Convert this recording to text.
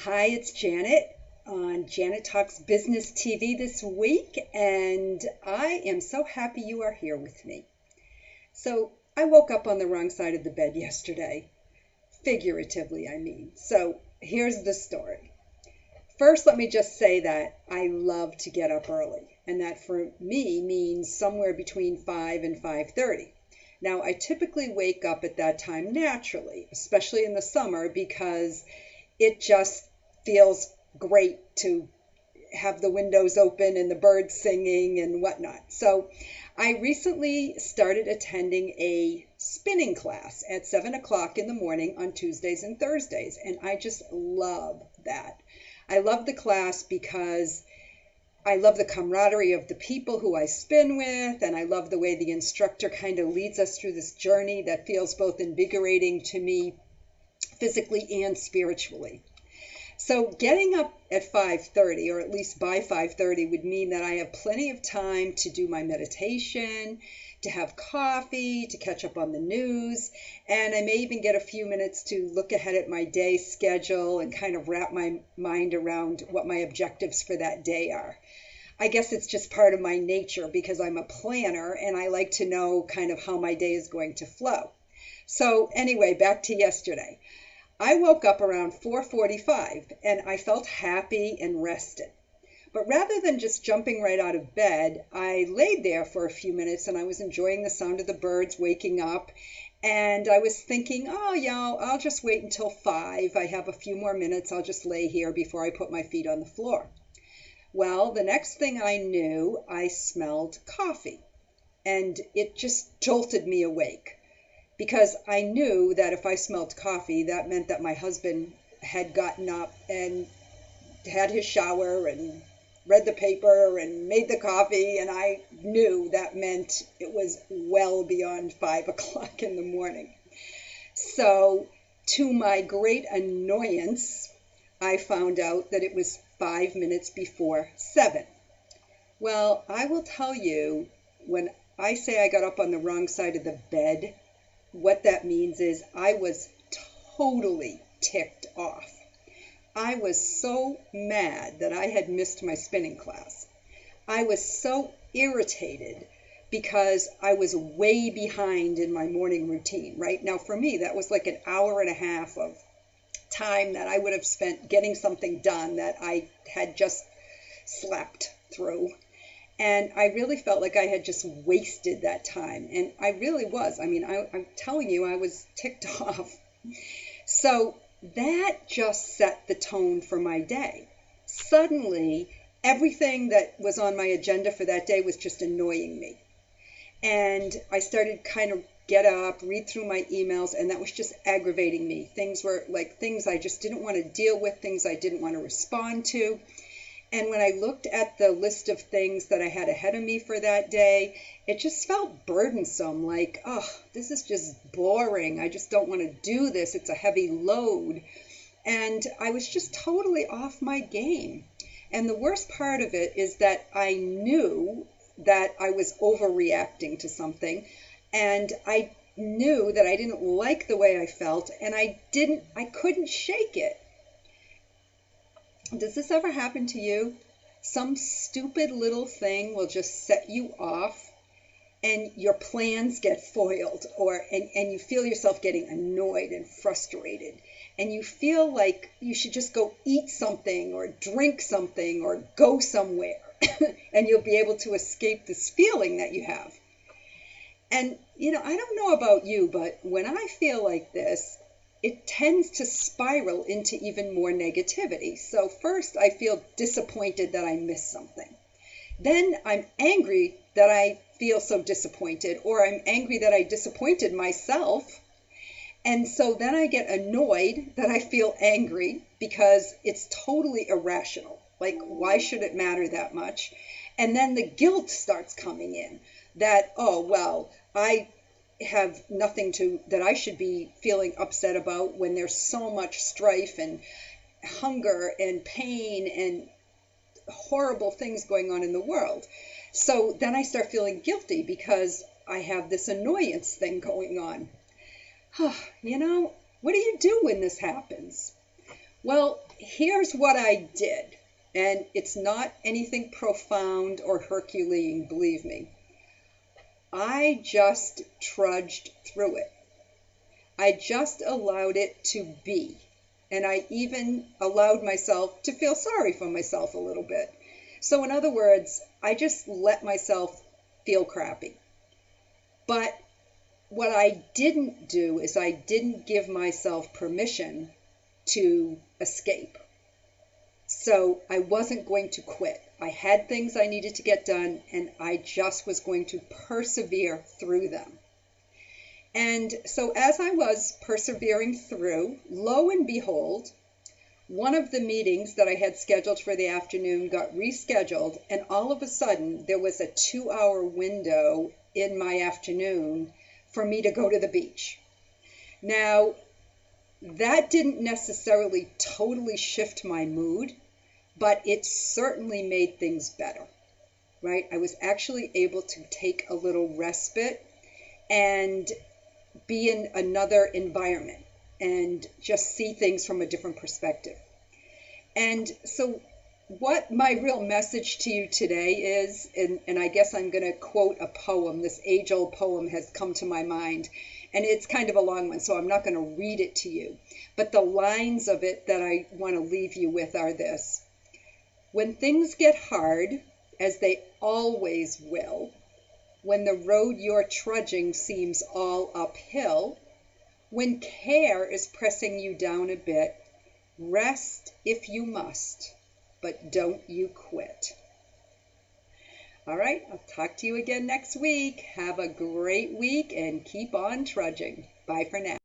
Hi, it's Janet on Janet Talks Business TV this week, and I am so happy you are here with me. So, I woke up on the wrong side of the bed yesterday, figuratively, I mean. So, here's the story. First, let me just say that I love to get up early, and that for me means somewhere between 5 and 5:30. Now, I typically wake up at that time naturally, especially in the summer, because it just feels great to have the windows open and the birds singing and whatnot. So I recently started attending a spinning class at 7 o'clock in the morning on Tuesdays and Thursdays, and I just love that. I love the class because I love the camaraderie of the people who I spin with, and I love the way the instructor kind of leads us through this journey that feels both invigorating to me physically and spiritually. So getting up at 5:30, or at least by 5:30, would mean that I have plenty of time to do my meditation, to have coffee, to catch up on the news, and I may even get a few minutes to look ahead at my day schedule and kind of wrap my mind around what my objectives for that day are. I guess it's just part of my nature because I'm a planner and I like to know kind of how my day is going to flow. So anyway, back to yesterday. I woke up around 4:45 and I felt happy and rested. But rather than just jumping right out of bed, I laid there for a few minutes and I was enjoying the sound of the birds waking up. And I was thinking, oh, yeah, I'll just wait until 5. I have a few more minutes. I'll just lay here before I put my feet on the floor. Well, the next thing I knew, I smelled coffee. And it just jolted me awake, because I knew that if I smelled coffee, that meant that my husband had gotten up and had his shower and read the paper and made the coffee, and I knew that meant it was well beyond 5 o'clock in the morning. So, to my great annoyance, I found out that it was 5 minutes before 7. Well, I will tell you, when I say I got up on the wrong side of the bed, what that means is I was totally ticked off. I was so mad that I had missed my spinning class. I was so irritated because I was way behind in my morning routine, right? Now, for me, that was like an hour and a half of time that I would have spent getting something done that I had just slept through. And I really felt like I had just wasted that time. And I really was. I mean, I'm telling you, I was ticked off. So that just set the tone for my day. Suddenly, everything that was on my agenda for that day was just annoying me. And I started kind of get up, read through my emails, and that was just aggravating me. Things were like things I just didn't want to deal with, things I didn't want to respond to. And when I looked at the list of things that I had ahead of me for that day, it just felt burdensome, like, oh, this is just boring. I just don't want to do this. It's a heavy load. And I was just totally off my game. And the worst part of it is that I knew that I was overreacting to something, and I knew that I didn't like the way I felt, and I couldn't shake it. Does this ever happen to you? Some stupid little thing will just set you off and your plans get foiled, and you feel yourself getting annoyed and frustrated, and you feel like you should just go eat something or drink something or go somewhere and you'll be able to escape this feeling that you have. And I don't know about you, but when I feel like this, it tends to spiral into even more negativity. So first, I feel disappointed that I missed something. Then I'm angry that I feel so disappointed, or I'm angry that I disappointed myself. And so then I get annoyed that I feel angry because it's totally irrational. Like, why should it matter that much? And then the guilt starts coming in that, oh, well, I have nothing that I should be feeling upset about when there's so much strife and hunger and pain and horrible things going on in the world. So then I start feeling guilty because I have this annoyance thing going on. What do you do when this happens? Well, here's what I did, and it's not anything profound or Herculean, believe me. I just trudged through it. I just allowed it to be. And I even allowed myself to feel sorry for myself a little bit. So in other words, I just let myself feel crappy. But what I didn't do is I didn't give myself permission to escape. So I wasn't going to quit. I had things I needed to get done, and I just was going to persevere through them. And so as I was persevering through, lo and behold, one of the meetings that I had scheduled for the afternoon got rescheduled, and all of a sudden there was a 2-hour window in my afternoon for me to go to the beach. Now, that didn't necessarily totally shift my mood, but it certainly made things better, right? I was actually able to take a little respite and be in another environment and just see things from a different perspective. And so what my real message to you today is, and I guess I'm going to quote a poem, this age-old poem has come to my mind, and it's kind of a long one, so I'm not going to read it to you. But the lines of it that I want to leave you with are this: when things get hard, as they always will, when the road you're trudging seems all uphill, when care is pressing you down a bit, rest if you must, but don't you quit. All right, I'll talk to you again next week. Have a great week and keep on trudging. Bye for now.